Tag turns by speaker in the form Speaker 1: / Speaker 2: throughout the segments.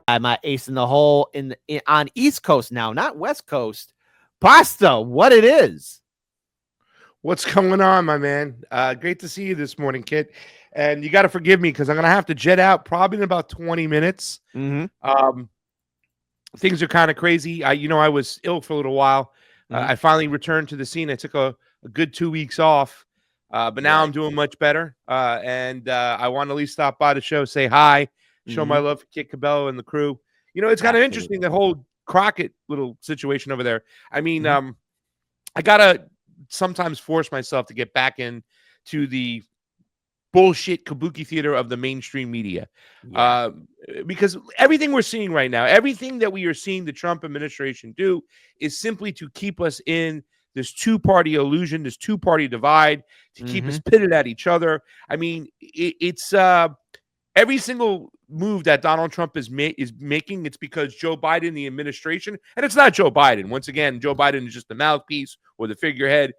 Speaker 1: my ace in the hole on East Coast now, not West Coast. Pasta, what it is.
Speaker 2: What's going on, my man? Great to see you this morning, kid. And you got to forgive me because I'm gonna have to jet out probably in about 20 minutes.
Speaker 1: Mm-hmm.
Speaker 2: Um, Things are kind of crazy. I was ill for a little while.
Speaker 1: Mm-hmm.
Speaker 2: I finally returned to the scene. I took a good 2 weeks off, but now I'm
Speaker 1: Right.
Speaker 2: doing much better. And I want to at least stop by the show, say hi, show my
Speaker 1: Mm-hmm.
Speaker 2: love for Kit Cabello and the crew. It's kind of interesting,
Speaker 1: Absolutely.
Speaker 2: the whole Crockett little situation over there. I mean,
Speaker 1: Mm-hmm.
Speaker 2: I gotta sometimes force myself to get back in to the bullshit kabuki theater of the mainstream media,
Speaker 1: Yeah.
Speaker 2: uh, because everything we're seeing right now, everything that we are seeing the Trump administration do, is simply to keep us in this two-party illusion, this two-party divide, to keep
Speaker 1: Mm-hmm.
Speaker 2: us pitted at each other. I mean, it's every single move that Donald Trump is making, it's because Joe Biden, the administration, and it's not Joe Biden. Once again, Joe Biden is just the mouthpiece or the figurehead.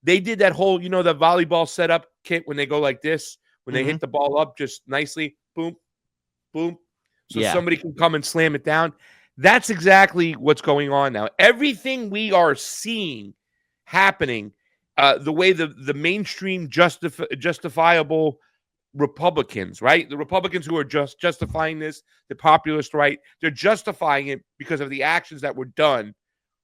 Speaker 2: They did that whole, the volleyball setup kit when they go like this, when they
Speaker 1: Mm-hmm.
Speaker 2: hit the ball up just nicely, boom, boom, so
Speaker 1: Yeah.
Speaker 2: somebody can come and slam it down. That's exactly what's going on now. Everything we are seeing happening, the way the mainstream justifiable Republicans, right? The Republicans who are just justifying this, the populist right, they're justifying it because of the actions that were done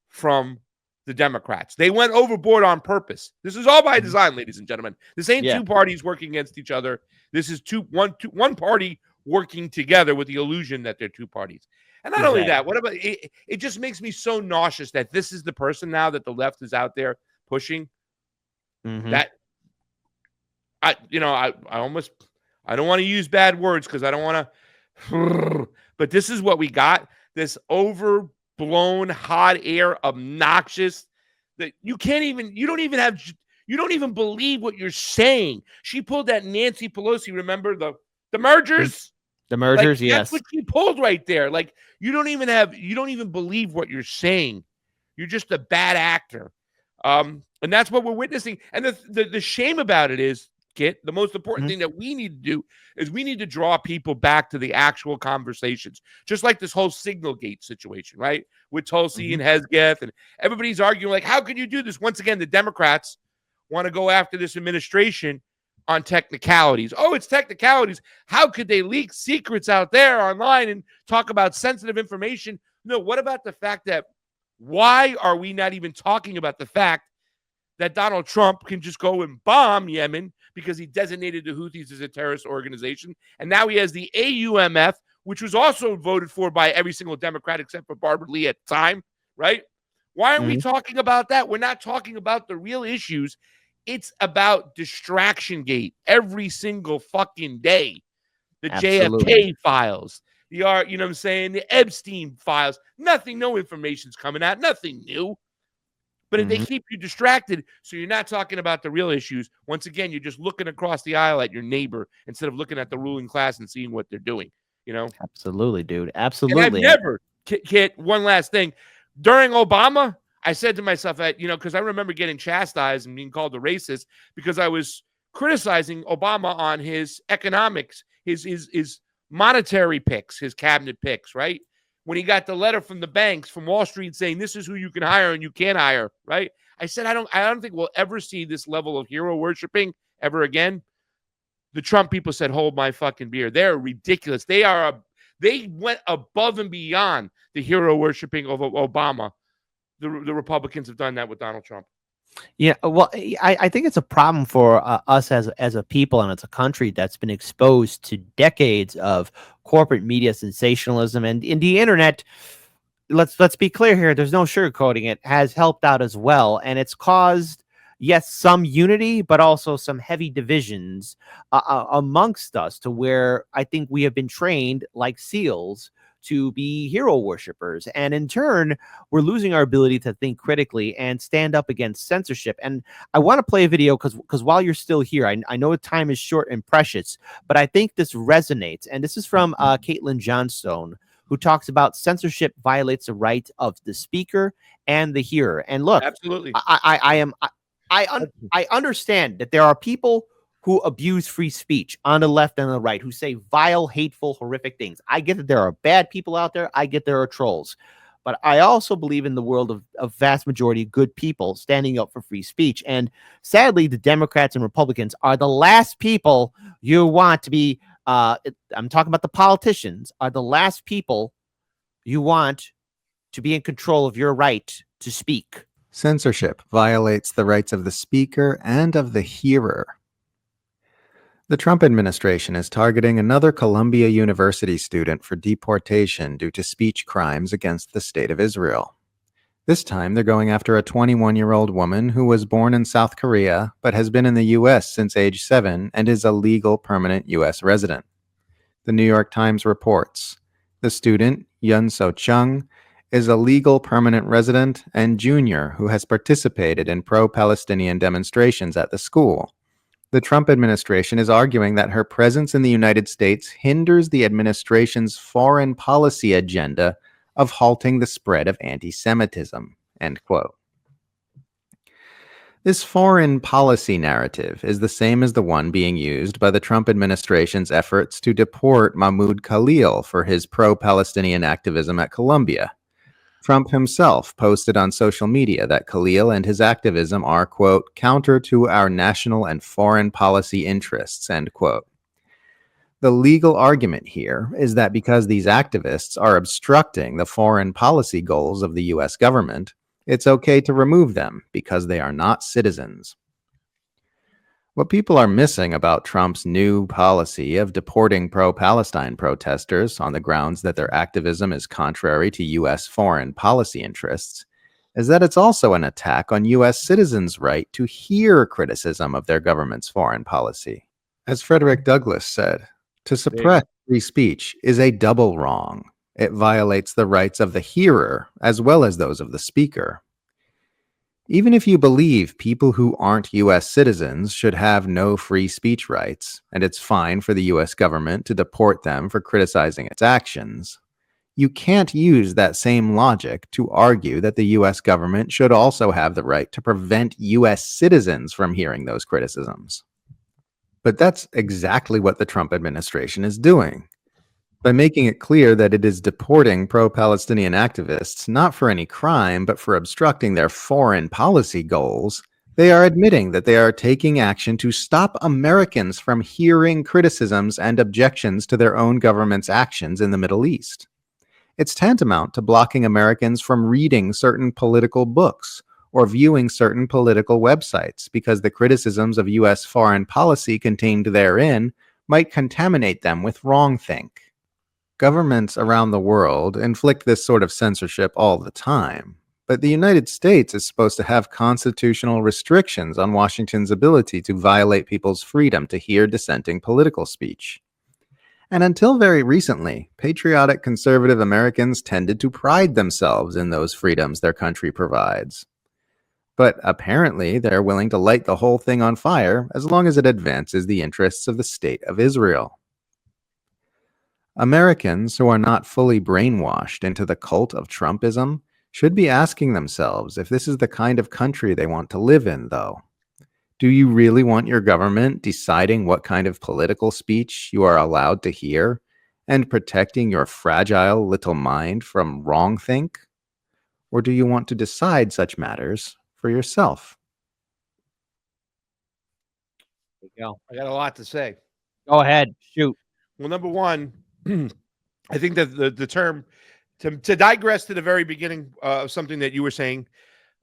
Speaker 2: from the Democrats. They went overboard on purpose. This is all by
Speaker 1: Mhm.
Speaker 2: design, ladies and gentlemen. This ain't
Speaker 1: Yeah.
Speaker 2: two parties working against each other. This is one party working together with the illusion that they're two parties. And not only that,
Speaker 1: Exactly.
Speaker 2: what about it? It just makes me so nauseous that this is the person now that the left is out there pushing.
Speaker 1: Mm-hmm.
Speaker 2: That I don't want to use bad words because I don't want to, but this is what we got. This overblown, hot air, obnoxious, that you don't even believe what you're saying. She pulled that Nancy Pelosi, remember the
Speaker 1: The,
Speaker 2: mergers?
Speaker 1: the
Speaker 2: Like,
Speaker 1: mergers,
Speaker 2: that's what
Speaker 1: yes.
Speaker 2: she pulled right there. Like, you don't even believe what you're saying. You're just a bad actor. And that's what we're witnessing. And the shame about it is, Kit, the most important
Speaker 1: Mm-hmm.
Speaker 2: thing that we need to do is we need to draw people back to the actual conversations. Just like this whole Signal Gate situation, right? With Tulsi
Speaker 1: Mm-hmm.
Speaker 2: and Hesketh, and everybody's arguing, like, how could you do this? Once again, the Democrats want to go after this administration on technicalities. Oh, it's technicalities. How could they leak secrets out there online and talk about sensitive information? No, what about the fact that why are we not even talking about the fact that Donald Trump can just go and bomb Yemen because he designated the Houthis as a terrorist organization? And now he has the AUMF, which was also voted for by every single Democrat except for Barbara Lee at the time, right? Why aren't we
Speaker 1: Mm-hmm.
Speaker 2: talking about that? We're not talking about the real issues. It's about distraction gate every single fucking day. The
Speaker 1: Absolutely.
Speaker 2: JFK files, you know what I'm saying? The Epstein files. Nothing, no information's coming out, nothing new. But if they
Speaker 1: Mm-hmm.
Speaker 2: keep you distracted, so you're not talking about the real issues, once again, you're just looking across the aisle at your neighbor instead of looking at the ruling class and seeing what they're doing, you know?
Speaker 1: Absolutely, dude.
Speaker 2: And I've
Speaker 1: Absolutely. And
Speaker 2: never, Kit, one last thing. During Obama, I said to myself, because I remember getting chastised and being called a racist because I was criticizing Obama on his economics, his monetary picks, his cabinet picks, right? When he got the letter from the banks, from Wall Street, saying this is who you can hire and you can't hire, right? I said I don't think we'll ever see this level of hero worshiping ever again. The Trump people said, "Hold my fucking beer." They're ridiculous. They went above and beyond the hero worshiping of Obama. The Republicans have done that with Donald Trump.
Speaker 1: yeah, well, I think it's a problem for us as a people and as a country that's been exposed to decades of corporate media sensationalism and in the internet. Let's be clear here. There's no sugarcoating it. Has helped out as well, and it's caused yes some unity, but also some heavy divisions amongst us. To where I think we have been trained like seals to be hero worshippers, and in turn, we're losing our ability to think critically and stand up against censorship. And I want to play a video because while you're still here, I know time is short and precious, but I think this resonates. And this is from Caitlin Johnstone, who talks about censorship violates the right of the speaker and the hearer. And look,
Speaker 2: Absolutely.
Speaker 1: I understand that there are people who abuse free speech on the left and the right, who say vile, hateful, horrific things. I get that there are bad people out there. I get there are trolls. But I also believe in the world of vast majority of good people standing up for free speech. And sadly, the Democrats and Republicans are the last people you want to be. I'm talking about the politicians, are the last people you want to be in control of your right to speak.
Speaker 3: Censorship violates the rights of the speaker and of the hearer. The Trump administration is targeting another Columbia University student for deportation due to speech crimes against the State of Israel. This time, they're going after a 21-year-old woman who was born in South Korea but has been in the U.S. since age 7 and is a legal permanent U.S. resident. The New York Times reports, the student, Yun So Chung, is a legal permanent resident and junior who has participated in pro-Palestinian demonstrations at the school. The Trump administration is arguing that her presence in the United States hinders the administration's foreign policy agenda of halting the spread of anti-Semitism, end quote. This foreign policy narrative is the same as the one being used by the Trump administration's efforts to deport Mahmoud Khalil for his pro-Palestinian activism at Columbia. Trump himself posted on social media that Khalil and his activism are, quote, counter to our national and foreign policy interests, end quote. The legal argument here is that because these activists are obstructing the foreign policy goals of the U.S. government, it's okay to remove them because they are not citizens. What people are missing about Trump's new policy of deporting pro-Palestine protesters on the grounds that their activism is contrary to U.S. foreign policy interests is that it's also an attack on U.S. citizens' right to hear criticism of their government's foreign policy. As Frederick Douglass said, to suppress free speech is a double wrong. It violates the rights of the hearer as well as those of the speaker. Even if you believe people who aren't U.S. citizens should have no free speech rights, and it's fine for the U.S. government to deport them for criticizing its actions, you can't use that same logic to argue that the U.S. government should also have the right to prevent U.S. citizens from hearing those criticisms. But that's exactly what the Trump administration is doing. By making it clear that it is deporting pro-Palestinian activists not for any crime, but for obstructing their foreign policy goals, they are admitting that they are taking action to stop Americans from hearing criticisms and objections to their own government's actions in the Middle East. It's tantamount to blocking Americans from reading certain political books or viewing certain political websites because the criticisms of U.S. foreign policy contained therein might contaminate them with wrongthink. Governments around the world inflict this sort of censorship all the time, but the United States is supposed to have constitutional restrictions on Washington's ability to violate people's freedom to hear dissenting political speech. And until very recently, patriotic conservative Americans tended to pride themselves in those freedoms their country provides. But apparently, they're willing to light the whole thing on fire as long as it advances the interests of the State of Israel. Americans who are not fully brainwashed into the cult of Trumpism should be asking themselves if this is the kind of country they want to live in, though. Do you really want your government deciding what kind of political speech you are allowed to hear and protecting your fragile little mind from wrongthink? Or do you want to decide such matters for yourself?
Speaker 1: There you go.
Speaker 2: I got a lot to say.
Speaker 1: Go ahead. Shoot.
Speaker 2: Well, number one, I think that the term, to digress to the very beginning of something that you were saying,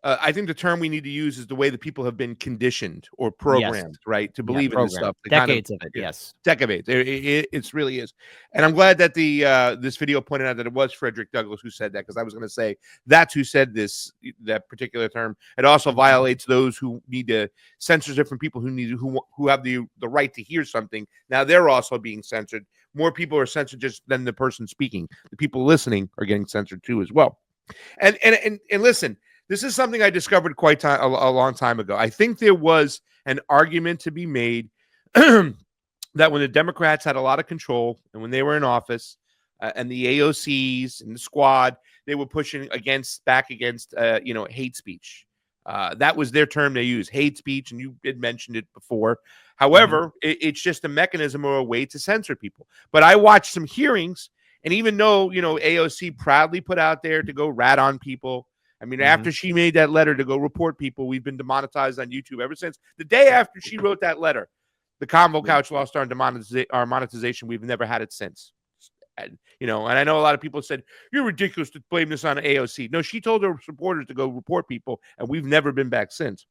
Speaker 2: I think the term we need to use is the way that people have been conditioned or programmed, right, to believe in this stuff.
Speaker 1: Decades of it, yes.
Speaker 2: Decades. It really is. And I'm glad that this video pointed out that it was Frederick Douglass who said that, because I was going to say that's who said that particular term. It also violates those who need to censor different people who have the right to hear something. Now they're also being censored. More people are censored just than the person speaking. The people listening are getting censored too as well. And listen, this is something I discovered a long time ago. I think there was an argument to be made that when the Democrats had a lot of control and when they were in office and the AOCs and the squad, they were pushing back against hate speech. That was their term they use, hate speech, and you had mentioned it before.
Speaker 1: Mm-hmm.
Speaker 2: However, it's just a mechanism or a way to censor people. But I watched some hearings, and even though, AOC proudly put out there to go rat on people, I mean,
Speaker 1: Mm-hmm.
Speaker 2: after she made that letter to go report people, we've been demonetized on YouTube ever since. The day after she wrote that letter, the Convo Couch lost our monetization. We've never had it since. And I know a lot of people said, you're ridiculous to blame this on AOC. No, she told her supporters to go report people, and we've never been back since.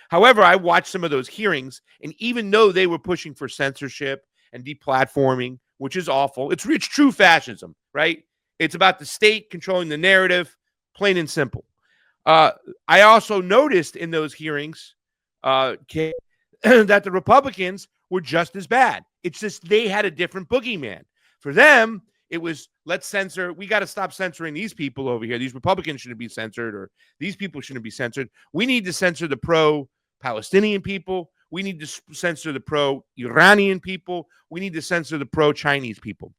Speaker 2: However, I watched some of those hearings, and even though they were pushing for censorship and deplatforming, which is awful, it's true fascism, right? It's about the state controlling the narrative, plain and simple. I also noticed in those hearings that the Republicans were just as bad. It's just they had a different boogeyman. For them, it was, let's censor. We got to stop censoring these people over here. These Republicans shouldn't be censored, or these people shouldn't be censored. We need to censor the pro-Palestinian people. We need to censor the pro-Iranian people. We need to censor the pro-Chinese people.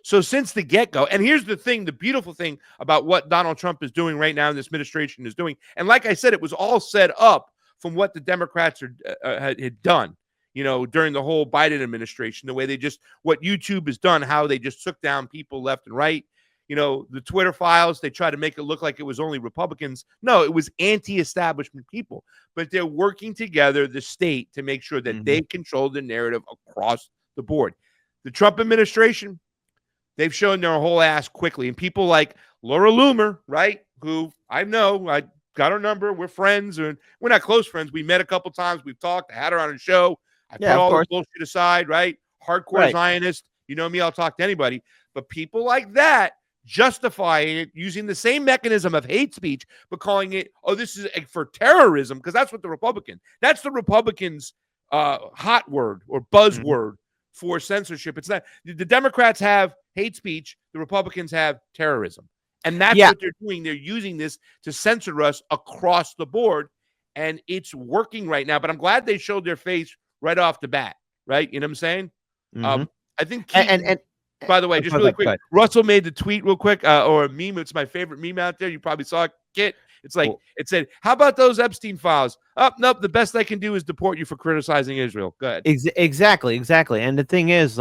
Speaker 2: So since the get-go, and here's the thing, the beautiful thing about what Donald Trump is doing right now and this administration is doing, and like I said, it was all set up from what the Democrats had done, during the whole Biden administration, the way what YouTube has done, how they just took down people left and right. The Twitter files, they tried to make it look like it was only Republicans. No, it was anti-establishment people, but they're working together, the state, to make sure that they control the narrative across the board. The Trump administration, they've shown their whole ass quickly. And people like Laura Loomer, right, who I know, I got her number. We're friends, and we're not close friends. We met a couple times. We've talked. I had her on a show. I put all the bullshit aside, right? Hardcore Zionist. You know me, I'll talk to anybody. But people like that justifying it using the same mechanism of hate speech, but calling it, this is for terrorism, because that's what that's the Republicans' hot word or buzzword for censorship. It's not. The Democrats have hate speech. The Republicans have terrorism. And that's what they're doing. They're using this to censor us across the board. And it's working right now. But I'm glad they showed their face right off the bat. Right? You know what I'm saying? I think Keaton, and by the way, just really quick, Russell made the tweet real quick, or a meme. It's my favorite meme out there. You probably saw it, Kit. It's like, it said, how about those Epstein files? Nope. The best I can do is deport you for criticizing Israel. Go ahead.
Speaker 1: Exactly. And the thing is,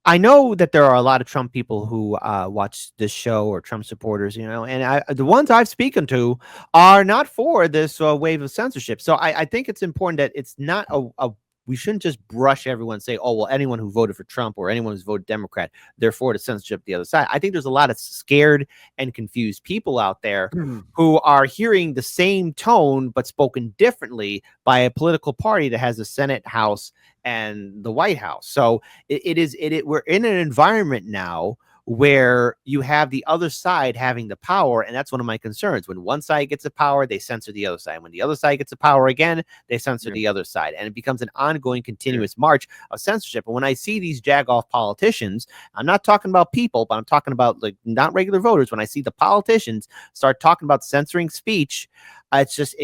Speaker 1: I know that there are a lot of Trump people who watch this show, or Trump supporters, and the ones I've spoken to are not for this wave of censorship. So I think it's important that it's not we shouldn't just brush everyone and say, oh, well, anyone who voted for Trump or anyone who's voted Democrat, they're for the censorship the other side. I think there's a lot of scared and confused people out there who are hearing the same tone, but spoken differently by a political party that has the Senate, House, and the White House. So we're in an environment now where you have the other side having the power, and that's one of my concerns. When one side gets the power, they censor the other side. When the other side gets the power again, they censor the other side, and it becomes an ongoing, continuous march of censorship. And when I see these jagoff politicians, I'm not talking about people, but I'm talking about not regular voters. When I see the politicians start talking about censoring speech, it's just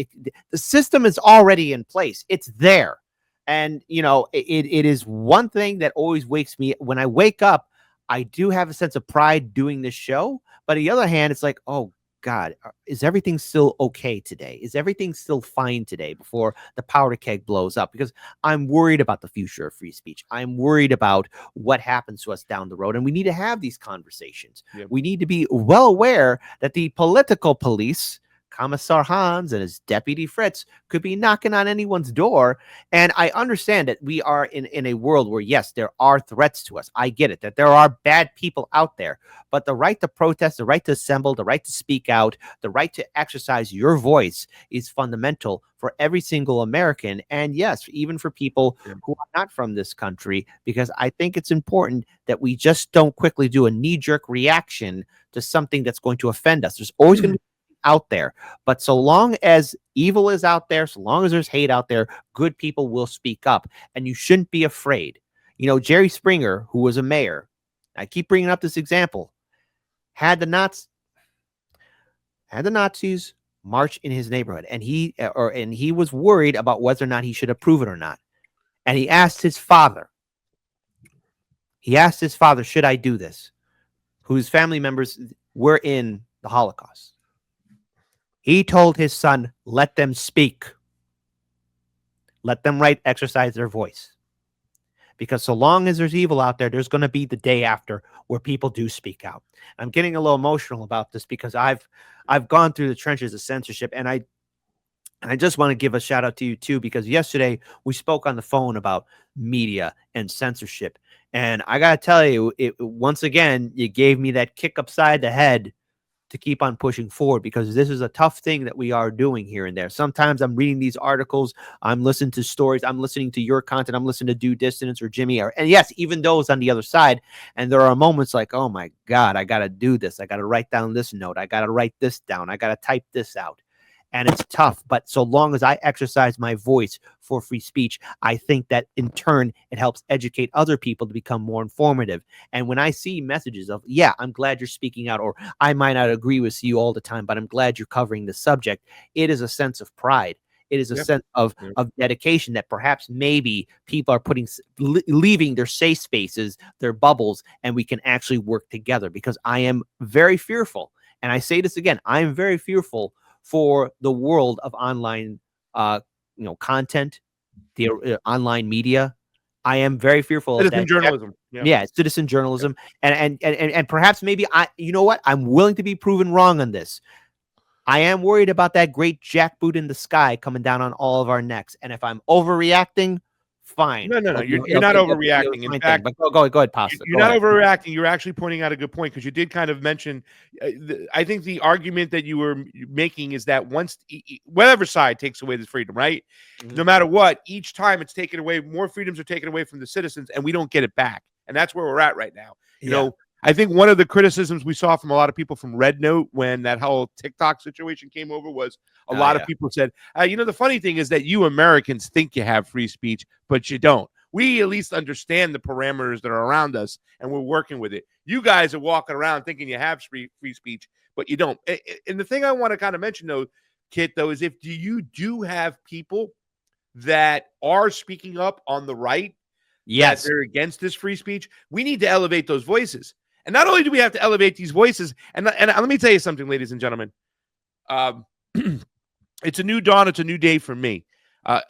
Speaker 1: the system is already in place. It's there. And, it is one thing that always wakes me when I wake up. I do have a sense of pride doing this show. But on the other hand, it's like, oh, God, is everything still okay today? Is everything still fine today before the powder keg blows up? Because I'm worried about the future of free speech. I'm worried about what happens to us down the road. And we need to have these conversations. Yep. We need to be well aware that the political police, Commissar Hans and his deputy Fritz, could be knocking on anyone's door. And I understand that we are in a world where, yes, there are threats to us. I get it, that there are bad people out there. But the right to protest, the right to assemble, the right to speak out, the right to exercise your voice is fundamental for every single American. And yes, even for people who are not from this country, because I think it's important that we just don't quickly do a knee-jerk reaction to something that's going to offend us. There's always going to be out there, but so long as evil is out there, so long as there's hate out there, good people will speak up, and you shouldn't be afraid. Jerry Springer, who was a mayor, I keep bringing up this example, had the Nazis march in his neighborhood, and he was worried about whether or not he should approve it or not, and he asked his father, should I do this, whose family members were in the Holocaust. He told his son, let them speak. Let them exercise their voice. Because so long as there's evil out there, there's going to be the day after where people do speak out. I'm getting a little emotional about this because I've gone through the trenches of censorship, and I just want to give a shout out to you too, because yesterday we spoke on the phone about media and censorship. And I got to tell you, once again, you gave me that kick upside the head to keep on pushing forward, because this is a tough thing that we are doing here and there. Sometimes I'm reading these articles, I'm listening to stories, I'm listening to your content, I'm listening to Due Distance or Jimmy, and yes, even those on the other side. And there are moments like, oh my God, I got to do this. I got to write down this note. I got to write this down. I got to type this out. And it's tough, but so long as I exercise my voice for free speech, I think that in turn, it helps educate other people to become more informative. And when I see messages of, yeah, I'm glad you're speaking out, or I might not agree with you all the time, but I'm glad you're covering the subject, it is a sense of pride. It is a sense of dedication that perhaps maybe people are leaving their safe spaces, their bubbles, and we can actually work together, because I am very fearful. And I say this again, I am very fearful for the world of online, content, the online media. I am very fearful of
Speaker 2: Citizen
Speaker 1: that.
Speaker 2: journalism.
Speaker 1: Yeah, citizen journalism, and perhaps maybe you know what? I'm willing to be proven wrong on this. I am worried about that great jackboot in the sky coming down on all of our necks. And if I'm overreacting, fine.
Speaker 2: No. You're not overreacting. In fact,
Speaker 1: but go ahead, Pasta.
Speaker 2: You're not overreacting. You're actually pointing out a good point, because you did kind of mention. I think the argument that you were making is that once whatever side takes away this freedom, right? Mm-hmm. No matter what, each time it's taken away, more freedoms are taken away from the citizens, and we don't get it back. And that's where we're at right now. You know, I think one of the criticisms we saw from a lot of people from Red Note when that whole TikTok situation came over was a lot of people said, the funny thing is that you Americans think you have free speech, but you don't. We at least understand the parameters that are around us, and we're working with it. You guys are walking around thinking you have free speech, but you don't. And the thing I want to kind of mention, though, Kit, though, is if you do have people that are speaking up on the right, that they're against this free speech, we need to elevate those voices. And not only do we have to elevate these voices, and let me tell you something, ladies and gentlemen. It's a new dawn. It's a new day for me.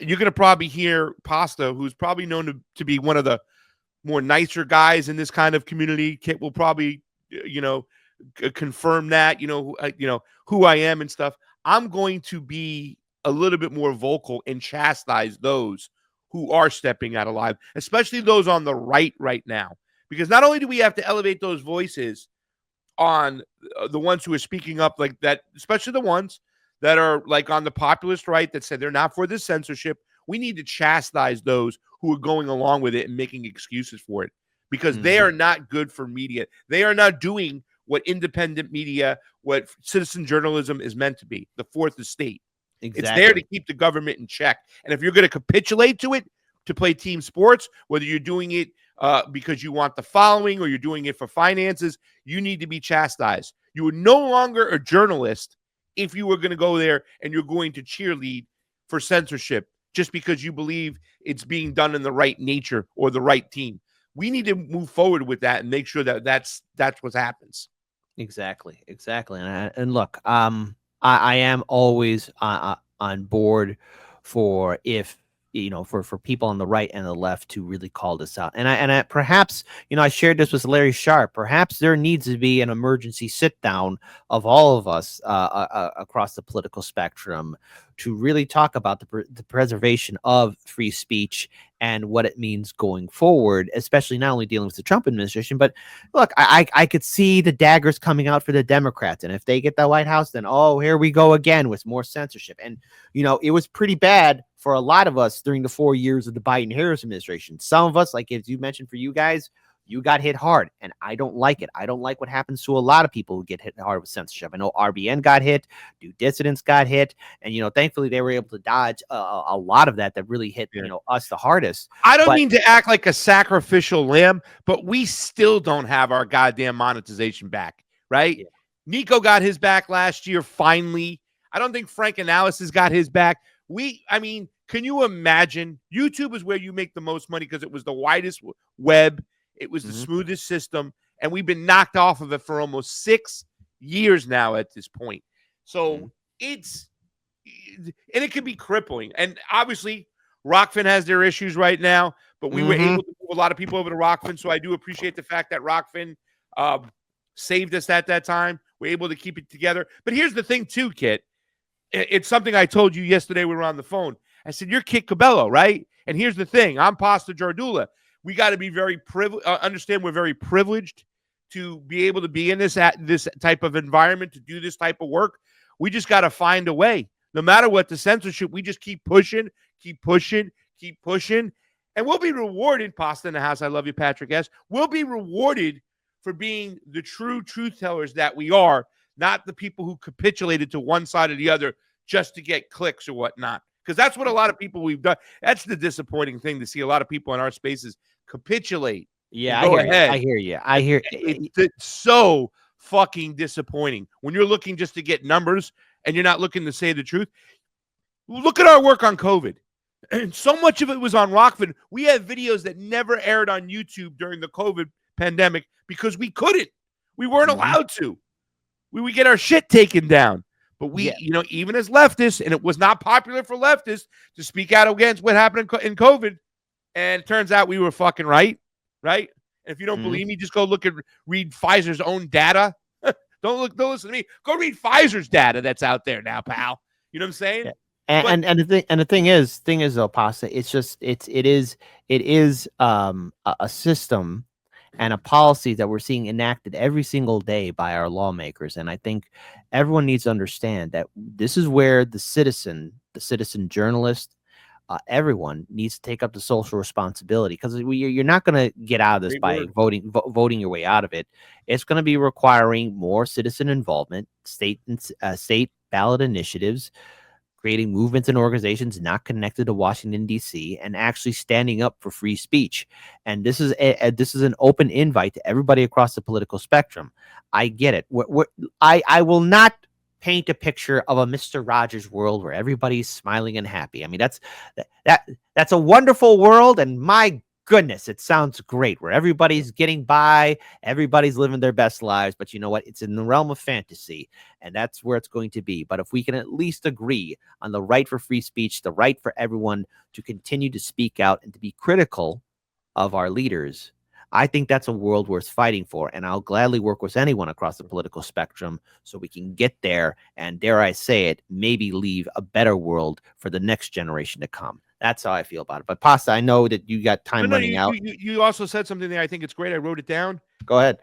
Speaker 2: You're going to probably hear Pasta, who's probably known to be one of the more nicer guys in this kind of community. Kit will probably, confirm that, who I am and stuff. I'm going to be a little bit more vocal and chastise those who are stepping out of line, especially those on the right now. Because not only do we have to elevate those voices on the ones who are speaking up like that, especially the ones that are like on the populist right that said they're not for this censorship, we need to chastise those who are going along with it and making excuses for it, because they are not good for media. They are not doing what independent media, what citizen journalism is meant to be, the fourth estate. Exactly. It's there to keep the government in check. And if you're going to capitulate to it, to play team sports, whether you're doing it because you want the following or you're doing it for finances, you need to be chastised. You are no longer a journalist if you were going to go there and you're going to cheerlead for censorship just because you believe it's being done in the right nature or the right team. We need to move forward with that and make sure that that's what happens.
Speaker 1: Exactly. And look, I am always on board for for people on the right and the left to really call this out. And I perhaps, I shared this with Larry Sharp. Perhaps there needs to be an emergency sit down of all of us across the political spectrum to really talk about the preservation of free speech and what it means going forward, especially not only dealing with the Trump administration, but look, I could see the daggers coming out for the Democrats. And if they get the White House, then, here we go again with more censorship. And, it was pretty bad for a lot of us during the 4 years of the Biden-Harris administration. Some of us, like as you mentioned for you guys, you got hit hard, and I don't like it. I don't like what happens to a lot of people who get hit hard with censorship. I know RBN got hit, Due Dissidents got hit, and thankfully they were able to dodge a lot of that really hit us the hardest.
Speaker 2: I don't mean to act like a sacrificial lamb, but we still don't have our goddamn monetization back, right? Yeah. Nico got his back last year, finally. I don't think Frank Analysis got his back. Can you imagine? YouTube is where you make the most money because it was the widest web. It was the smoothest system, and we've been knocked off of it for almost 6 years now at this point. So it's and it can be crippling. And obviously, Rockfin has their issues right now, but we were able to move a lot of people over to Rockfin. So I do appreciate the fact that Rockfin saved us at that time. We're able to keep it together. But here's the thing, too, Kit. It's something I told you yesterday when we were on the phone. I said, you're Kit Cabello, right? And here's the thing. I'm Pasta Jardula. We got to be very privileged. Understand we're very privileged to be able to be in this type of environment, to do this type of work. We just got to find a way. No matter what the censorship, we just keep pushing, and we'll be rewarded. Pasta in the house. I love you, Patrick S. We'll be rewarded for being the true truth tellers that we are, not the people who capitulated to one side or the other just to get clicks or whatnot. Because that's what a lot of people we've done. That's the disappointing thing, to see a lot of people in our spaces capitulate.
Speaker 1: Yeah, I hear you.
Speaker 2: It's so fucking disappointing when you're looking just to get numbers and you're not looking to say the truth. Look at our work on COVID. And so much of it was on Rockfin. We have videos that never aired on YouTube during the COVID pandemic because we couldn't. We weren't allowed to. We would get our shit taken down. But we, even as leftists, and it was not popular for leftists to speak out against what happened in COVID. And it turns out we were fucking right? And if you don't believe me, just go read Pfizer's own data. Don't listen to me. Go read Pfizer's data that's out there now, pal. You know what I'm saying?
Speaker 1: Yeah. And the thing is though, Pasta, it's just it is a system and a policy that we're seeing enacted every single day by our lawmakers. And I think everyone needs to understand that this is where the citizen journalist, everyone needs to take up the social responsibility, because you're not going to get out of this by voting your way out of it. It's going to be requiring more citizen involvement, state ballot initiatives, creating movements and organizations not connected to Washington, D.C., and actually standing up for free speech. And this is an open invite to everybody across the political spectrum. I get it. I will not paint a picture of a Mr. Rogers world where everybody's smiling and happy. I mean, that's a wonderful world, and my goodness, it sounds great, where everybody's getting by, everybody's living their best lives. But you know what? It's in the realm of fantasy, and that's where it's going to be. But if we can at least agree on the right for free speech, the right for everyone to continue to speak out and to be critical of our leaders, I think that's a world worth fighting for. And I'll gladly work with anyone across the political spectrum so we can get there and, dare I say it, maybe leave a better world for the next generation to come. That's how I feel about it. But Pasta, I know that you got time running out.
Speaker 2: You also said something there. I think it's great. I wrote it down.
Speaker 1: Go ahead.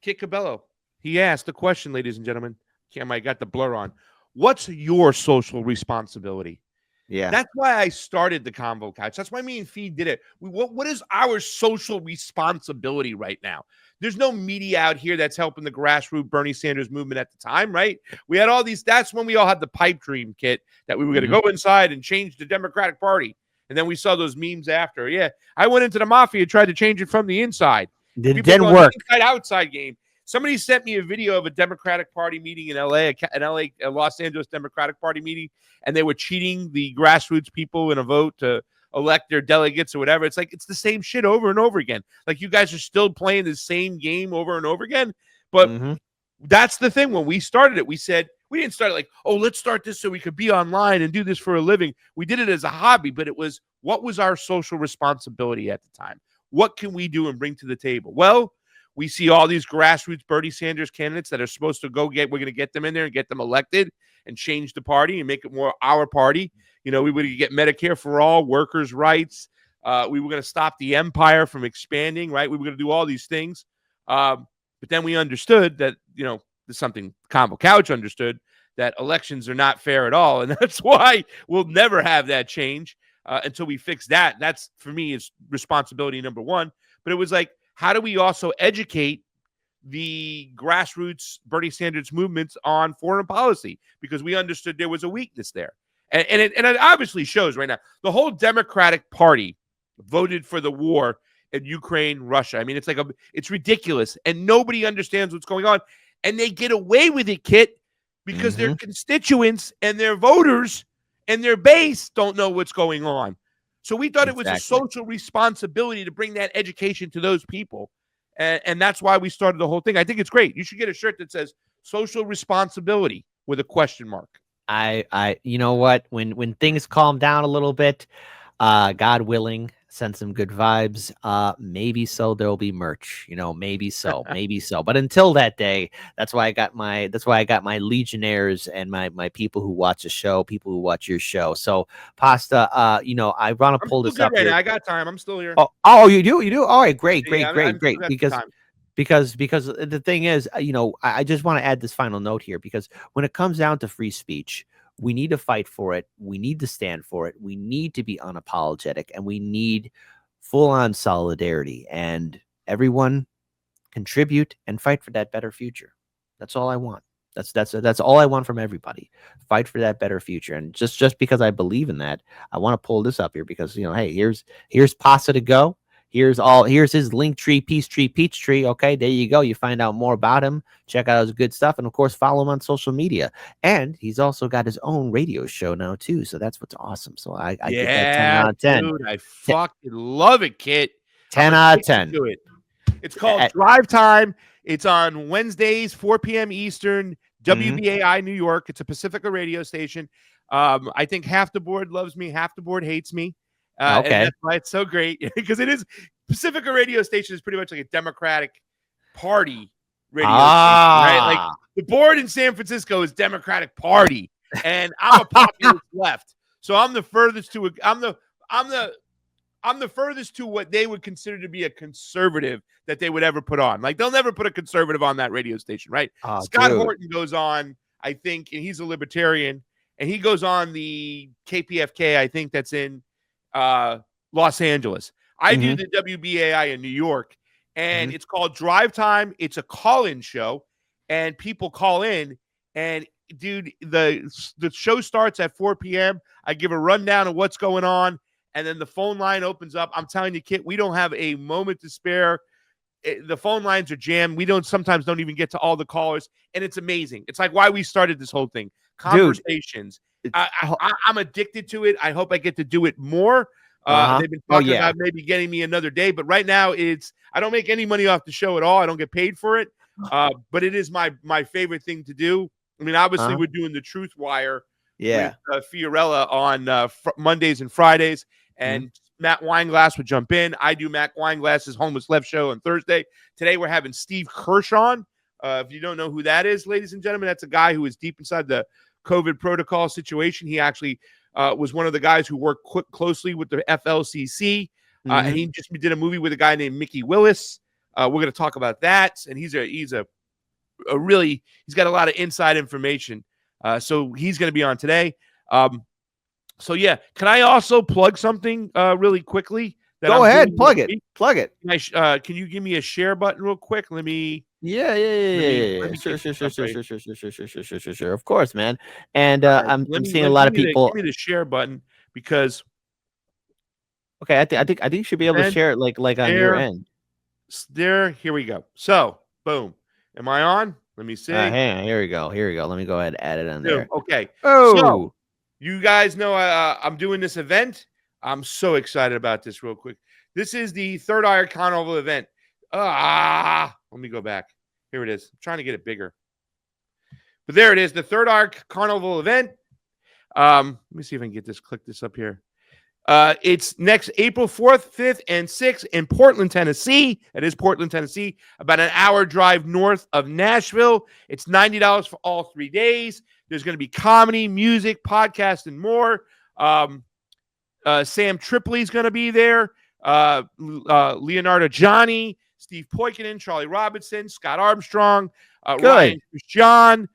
Speaker 2: Kit Cabello. He asked the question, ladies and gentlemen. Cam, I got the blur on. What's your social responsibility?
Speaker 1: Yeah.
Speaker 2: That's why I started the Convo Couch. That's why me and Fee did it. What is our social responsibility right now? There's no media out here that's helping the grassroots Bernie Sanders movement at the time, right? We had all these. That's when we all had the pipe dream, Kit, that we were going to go inside and change the Democratic Party. And then we saw those memes after. Yeah, I went into the mafia, tried to change it from the inside.
Speaker 1: It didn't work.
Speaker 2: Inside-outside game. Somebody sent me a video of a Democratic Party meeting in LA, a Los Angeles Democratic Party meeting, and they were cheating the grassroots people in a vote to elect their delegates or whatever. It's like, it's the same shit over and over again. Like, you guys are still playing the same game over and over again. But that's the thing. When we started it, we said, we didn't start it like, oh, let's start this so we could be online and do this for a living. We did it as a hobby, but it was, what was our social responsibility at the time? What can we do and bring to the table? Well, we see all these grassroots Bernie Sanders candidates that are supposed to we're going to get them in there and get them elected and change the party and make it more our party. You know, we were going to get Medicare for all, workers' rights. We were going to stop the empire from expanding, right? We were going to do all these things. But then we understood that, there's something Convo Couch understood, that elections are not fair at all. And that's why we'll never have that change until we fix that. That's, for me, is responsibility number one. But it was like, how do we also educate the grassroots Bernie Sanders movements on foreign policy? Because we understood there was a weakness there. And it obviously shows right now. The whole Democratic Party voted for the war in Ukraine, Russia. I mean, it's ridiculous. And nobody understands what's going on. And they get away with it, Kit, because their constituents and their voters and their base don't know what's going on. So we thought it was a social responsibility to bring that education to those people. And that's why we started the whole thing. I think it's great. You should get a shirt that says social responsibility. with a question mark.
Speaker 1: You know what? When things calm down a little bit, God willing, send some good vibes. Maybe so there'll be merch. Maybe so, maybe so. But until that day, that's why I got my legionnaires and my people who watch the show, people who watch your show. So Pasta, I want to
Speaker 2: I'm
Speaker 1: pull
Speaker 2: still
Speaker 1: this
Speaker 2: good
Speaker 1: up
Speaker 2: right
Speaker 1: here.
Speaker 2: now. I got time. I'm still here.
Speaker 1: Oh, you do. All right, great,
Speaker 2: Yeah, I'm still got
Speaker 1: because
Speaker 2: time.
Speaker 1: because the thing is, I just want to add this final note here, because when it comes down to free speech, we need to fight for it. We need to stand for it. We need to be unapologetic, and we need full on solidarity, and everyone contribute and fight for that better future. That's all I want. That's all I want from everybody. Fight for that better future. And just because I believe in that, I want to pull this up here because, hey, here's Pasta to go. Here's his link tree, peace tree, peach tree. Okay, there you go. You find out more about him. Check out his good stuff, and of course, follow him on social media. And he's also got his own radio show now too. So that's what's awesome. So I get that 10 out of 10.
Speaker 2: Dude, I fucking love it, Kit.
Speaker 1: 10 out of 10.
Speaker 2: To it. It's called Drive Time. It's on Wednesdays, 4 p.m. Eastern, WBAI New York. It's a Pacifica radio station. I think half the board loves me, half the board hates me.
Speaker 1: Okay.
Speaker 2: And that's why it's so great, because it is Pacifica radio station is pretty much like a Democratic Party radio station, right? Like the board in San Francisco is Democratic Party, and I'm a populist left, so I'm the furthest to I'm the furthest to what they would consider to be a conservative that they would ever put on. Like, they'll never put a conservative on that radio station, right? Scott Horton goes on, I think, and he's a libertarian, and he goes on the KPFK, I think that's in Los Angeles. I do the WBAI in New York, and it's called Drive Time. It's a call-in show, and people call in, and dude, the show starts at 4 p.m. I give a rundown of what's going on, and then the phone line opens up. I'm telling you, Kit, we don't have a moment to spare. The phone lines are jammed. We sometimes don't even get to all the callers, and it's amazing. It's like why we started this whole thing. Conversations. I'm addicted to it. I hope I get to do it more. They've been talking about maybe getting me another day, but right now I don't make any money off the show at all. I don't get paid for it, but it is my favorite thing to do. I mean, obviously, we're doing the Truth Wire with Fiorella on Mondays and Fridays, and Matt Weinglass would jump in. I do Matt Weinglass's Homeless Left show on Thursday. Today, we're having Steve Kirsch on. If you don't know who that is, ladies and gentlemen, that's a guy who is deep inside the COVID protocol situation. He actually was one of the guys who worked closely with the FLCC, and he just did a movie with a guy named Mickey Willis. We're going to talk about that, and he's got a lot of inside information. So he's going to be on today. So yeah, can I also plug something really quickly?
Speaker 1: Go ahead, plug it. Plug it.
Speaker 2: Can you give me a share button real quick? Let me.
Speaker 1: Yeah. Sure. Of course, man. And I'm seeing a lot of people.
Speaker 2: Give me the share button because.
Speaker 1: Okay, I think you should be able to share it like on your end.
Speaker 2: There, here we go. So, boom. Am I on? Let me see.
Speaker 1: Hang on. Here we go. Let me go ahead and add it on there.
Speaker 2: Okay.
Speaker 1: Oh.
Speaker 2: So, you guys know I'm doing this event. I'm so excited about this real quick. This is the Third Eye Carnival event. Let me go back. Here it is. I'm trying to get it bigger. But there it is, the Third Eye Carnival event. Let me see if I can click this up here. It's next April 4th, 5th, and 6th in Portland, Tennessee. It is Portland, Tennessee, about an hour drive north of Nashville. It's $90 for all 3 days. There's going to be comedy, music, podcast, and more. Sam Tripoli's going to be there. Leonardo Johnny, Steve Poikonen, Charlie Robinson, Scott Armstrong, Ryan Christian.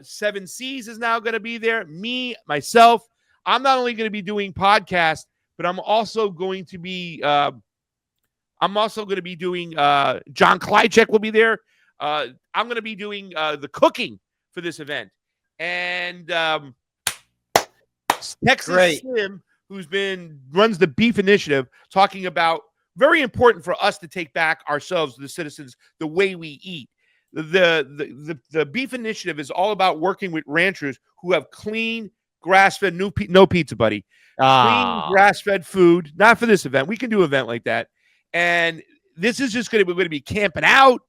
Speaker 2: 7 C's is now going to be there. Me, myself. I'm not only going to be doing podcasts, but I'm also going to be doing John Klychek will be there. I'm going to be doing the cooking for this event. And Texas Slim, who's runs the Beef Initiative, talking about very important for us to take back ourselves, the citizens, the way we eat. The Beef Initiative is all about working with ranchers who have clean, grass-fed, no pizza, buddy. Clean, grass-fed food. Not for this event. We can do an event like that. And this is just we're going to be camping out.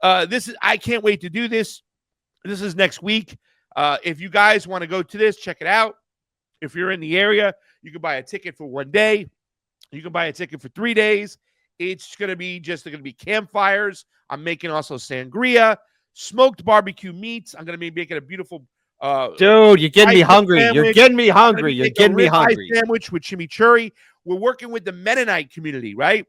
Speaker 2: I can't wait to do this. This is next week. If you guys want to go to this, check it out. If you're in the area, you can buy a ticket for 1 day. You can buy a ticket for 3 days. It's going to be campfires. I'm making also sangria, smoked barbecue meats. I'm going to be making a beautiful
Speaker 1: Dude, you're getting me
Speaker 2: ribeye
Speaker 1: hungry. You're
Speaker 2: sandwich.
Speaker 1: getting me
Speaker 2: I'm gonna
Speaker 1: hungry.
Speaker 2: be
Speaker 1: You're
Speaker 2: making a
Speaker 1: getting me
Speaker 2: ribeye
Speaker 1: hungry.
Speaker 2: sandwich with chimichurri. We're working with the Mennonite community, right?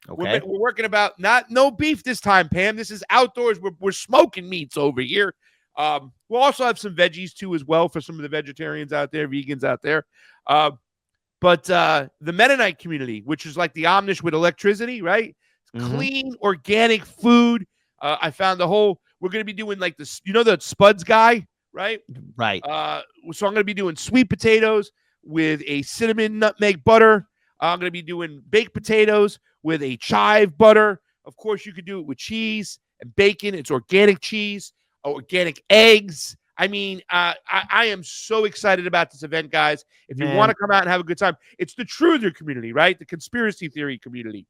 Speaker 1: Okay.
Speaker 2: We're working about no beef this time, Pam. This is outdoors. We're smoking meats over here. We'll also have some veggies too as well for some of the vegetarians out there, vegans out there. But the Mennonite community, which is like the Amish with electricity, right? Clean, organic food. I found we're going to be doing like this, the Spuds guy, right?
Speaker 1: Right.
Speaker 2: So I'm going to be doing sweet potatoes with a cinnamon nutmeg butter. I'm going to be doing baked potatoes with a chive butter. Of course, you could do it with cheese and bacon. It's organic cheese, organic eggs. I mean, I am so excited about this event, guys. If you want to come out and have a good time, it's the truther community, right? The conspiracy theory community.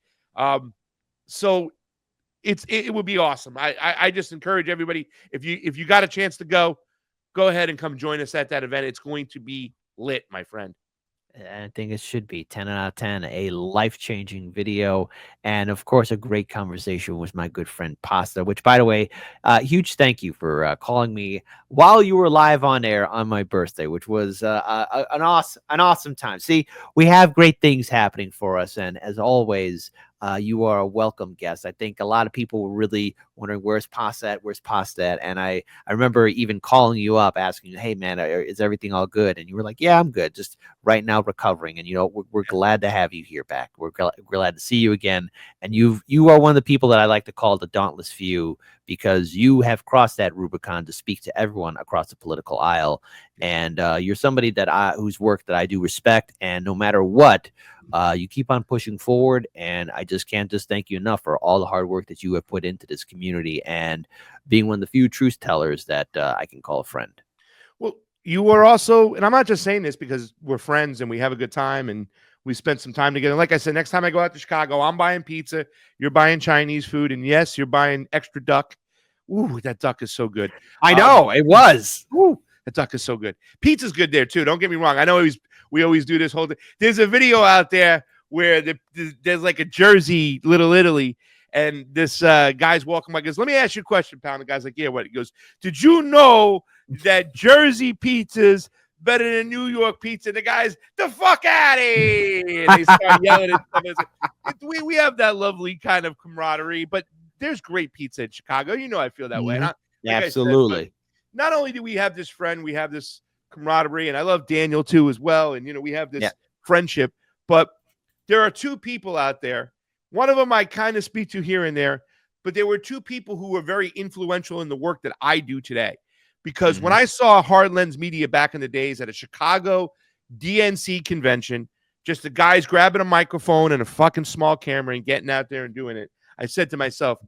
Speaker 2: So it would be awesome. I just encourage everybody, if you got a chance to go ahead and come join us at that event. It's going to be lit, my friend.
Speaker 1: I think it should be 10 out of 10, a life-changing video, and of course, a great conversation with my good friend Pasta, which, by the way, huge thank you for calling me while you were live on air on my birthday, which was an awesome time. See, we have great things happening for us, and as always, you are a welcome guest. I think a lot of people were really wondering, where's Pasta at? Where's Pasta at? And I remember even calling you up, asking you, hey, man, is everything all good? And you were like, yeah, I'm good. Just right now recovering. And, we're glad to have you here back. We're glad to see you again. And you are one of the people that I like to call the Dauntless Few, because you have crossed that Rubicon to speak to everyone across the political aisle. And you're somebody whose work that I do respect. And no matter what, you keep on pushing forward, and I just can't thank you enough for all the hard work that you have put into this community and being one of the few truth tellers that I can call a friend.
Speaker 2: Well, you are also, and I'm not just saying this because we're friends and we have a good time and we spent some time together. Like I said, next time I go out to Chicago, I'm buying pizza, you're buying Chinese food, and yes, you're buying extra duck. Ooh, that duck is so good.
Speaker 1: I know, it was.
Speaker 2: Ooh, that duck is so good. Pizza's good there too. Don't get me wrong. I know we always do this whole thing. There's a video out there where there's like a Jersey, Little Italy, and this guy's walking by. Goes, let me ask you a question, pal. And the guy's like, yeah, what? He goes, did you know that Jersey pizza's better than New York pizza? And the guy's, the fuck out of here! And they start yelling at each other. We have that lovely kind of camaraderie, but there's great pizza in Chicago. I feel that way.
Speaker 1: Absolutely.
Speaker 2: Not only do we have this friend, we have this camaraderie, and I love Daniel too as well. And we have this friendship, but there are two people out there. One of them I kind of speak to here and there, but there were two people who were very influential in the work that I do today. Because when I saw Hard Lens Media back in the days at a Chicago DNC convention, just the guys grabbing a microphone and a fucking small camera and getting out there and doing it, I said to myself,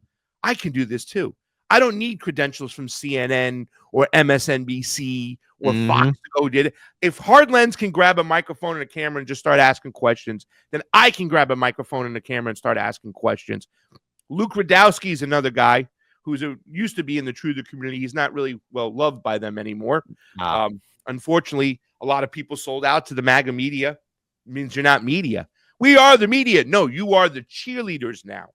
Speaker 2: I can do this too. I don't need credentials from CNN or MSNBC or Fox to go did it. If Hard Lens can grab a microphone and a camera and just start asking questions, then I can grab a microphone and a camera and start asking questions. Luke Radowski is another guy who's used to be in the truther community. He's not really well loved by them anymore. Unfortunately, a lot of people sold out to the MAGA media. It means you're not media. We are the media. No, you are the cheerleaders now.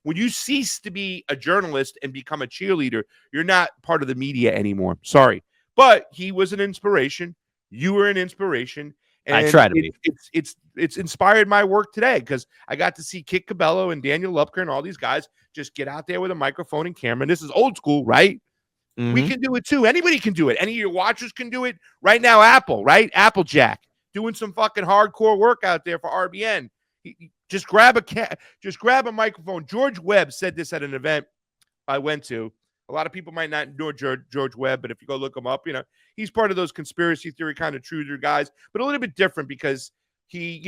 Speaker 2: When you cease to be a journalist and become a cheerleader, you're not part of the media anymore. Sorry. But he was an inspiration. You were an inspiration. And
Speaker 1: I try to be.
Speaker 2: It's inspired my work today because I got to see Kit Cabello and Daniel Lupker and all these guys just get out there with a microphone and camera. And this is old school, right? We can do it too. Anybody can do it. Any of your watchers can do it. Right now, Apple, right? Applejack doing some fucking hardcore work out there for RBN. Just grab a microphone. George Webb said this at an event I went to. A lot of people might not know George Webb, but if you go look him up, he's part of those conspiracy theory kind of truther guys, but a little bit different because he's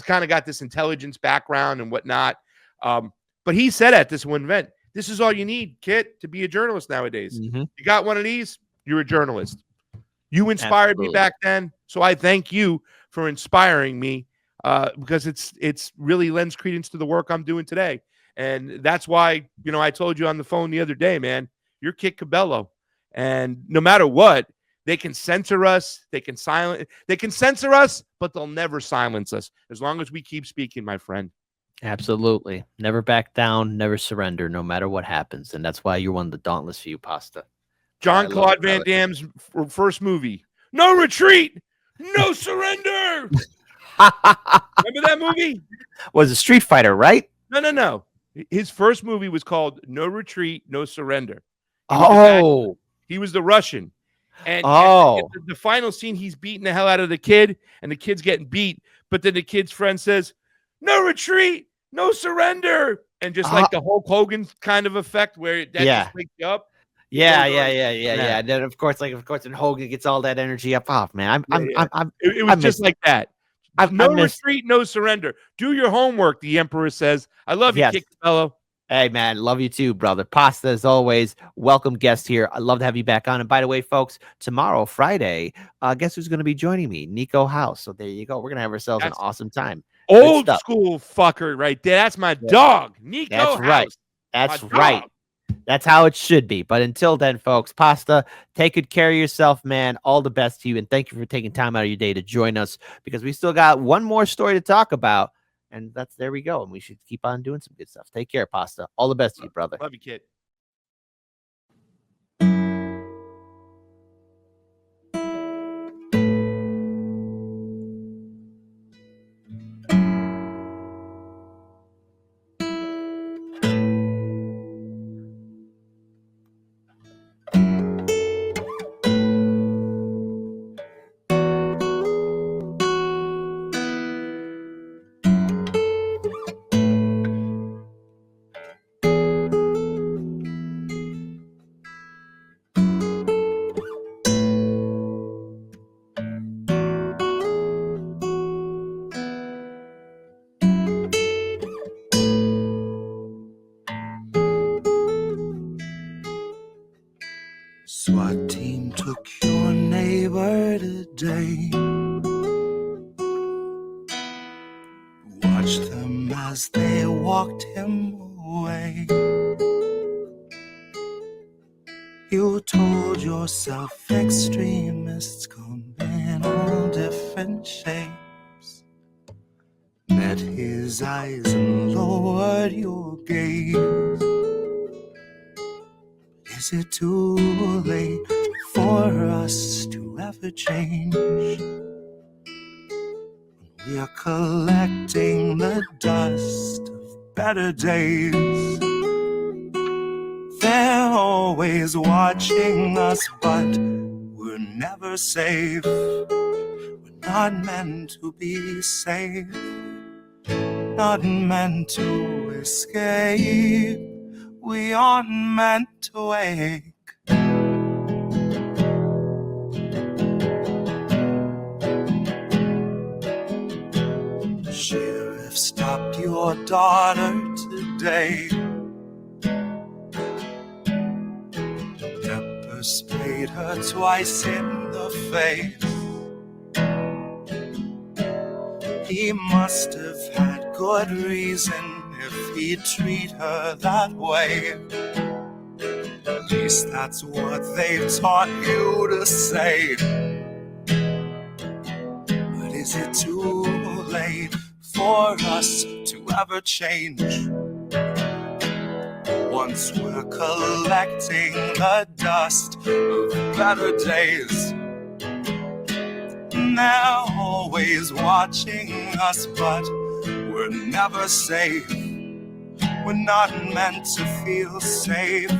Speaker 2: kind of got this intelligence background and whatnot. But he said at this one event, this is all you need, Kit, to be a journalist nowadays. You got one of these, you're a journalist. You inspired me back then, so I thank you for inspiring me. Because it's really lends credence to the work I'm doing today. And that's why, I told you on the phone the other day, man, you're Kit Cabello. And no matter what, they can censor us, they can censor us, but they'll never silence us as long as we keep speaking, my friend.
Speaker 1: Absolutely. Never back down, never surrender, no matter what happens. And that's why you're one of the dauntless few, Pasta.
Speaker 2: John Claude Van Damme's first movie, No Retreat, No Surrender. Remember that movie?
Speaker 1: Was a Street Fighter, right?
Speaker 2: No. His first movie was called No Retreat, No Surrender. He was the Russian. And the final scene, he's beating the hell out of the kid, and the kid's getting beat. But then the kid's friend says, "No retreat, no surrender," and just like the Hulk Hogan kind of effect, where that just wakes you up.
Speaker 1: Yeah. And then of course, and Hogan gets all that energy up. Oh man,
Speaker 2: It was just like that. No retreat, no surrender. Do your homework, the Emperor says. I love you, Kick Fellow.
Speaker 1: Hey, man, love you too, brother. Pasta, as always, welcome guest here. I'd love to have you back on. And by the way, folks, tomorrow, Friday, guess who's going to be joining me? Nico House. So there you go. We're going to have ourselves an awesome time.
Speaker 2: Old school fucker right there. That's my dog, Nico House.
Speaker 1: Right. That's right. That's how it should be. But until then, folks, Pasta, take good care of yourself, man. All the best to you. And thank you for taking time out of your day to join us, because we still got one more story to talk about. And there we go. And we should keep on doing some good stuff. Take care, Pasta. All the best to you, brother.
Speaker 2: Love you, kid.
Speaker 4: SWAT team took your neighbor today. Watched them as they walked him away. You told yourself extremists come in all different shapes. Met his eyes and lowered your gaze. Is it too late for us to ever change? We are collecting the dust of better days. They're always watching us, but we're never safe. We're not meant to be safe, not meant to escape. We aren't meant to wake. Sheriff stopped your daughter today. Pepper sprayed her twice in the face. He must have had good reason if he'd treat her that way. At least that's what they've taught you to say. But is it too late for us to ever change? Once we're collecting the dust of better days, they're always watching us, but we're never safe. We're not meant to feel safe,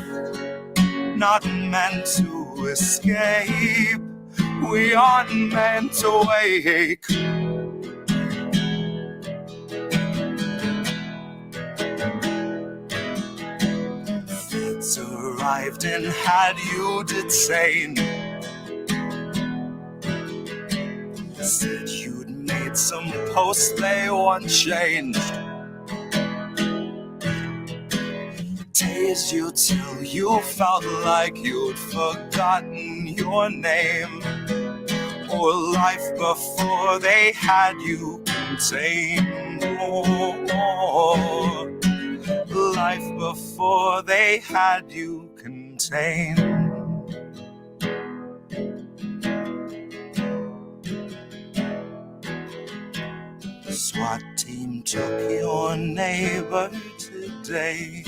Speaker 4: not meant to escape. We aren't meant to wake. Feds arrived and had you detained. Said you'd made some posts they weren't changed. Tased you till you felt like you'd forgotten your name, or life before they had you contained. Oh, life before they had you contained. SWAT team took your neighbor today.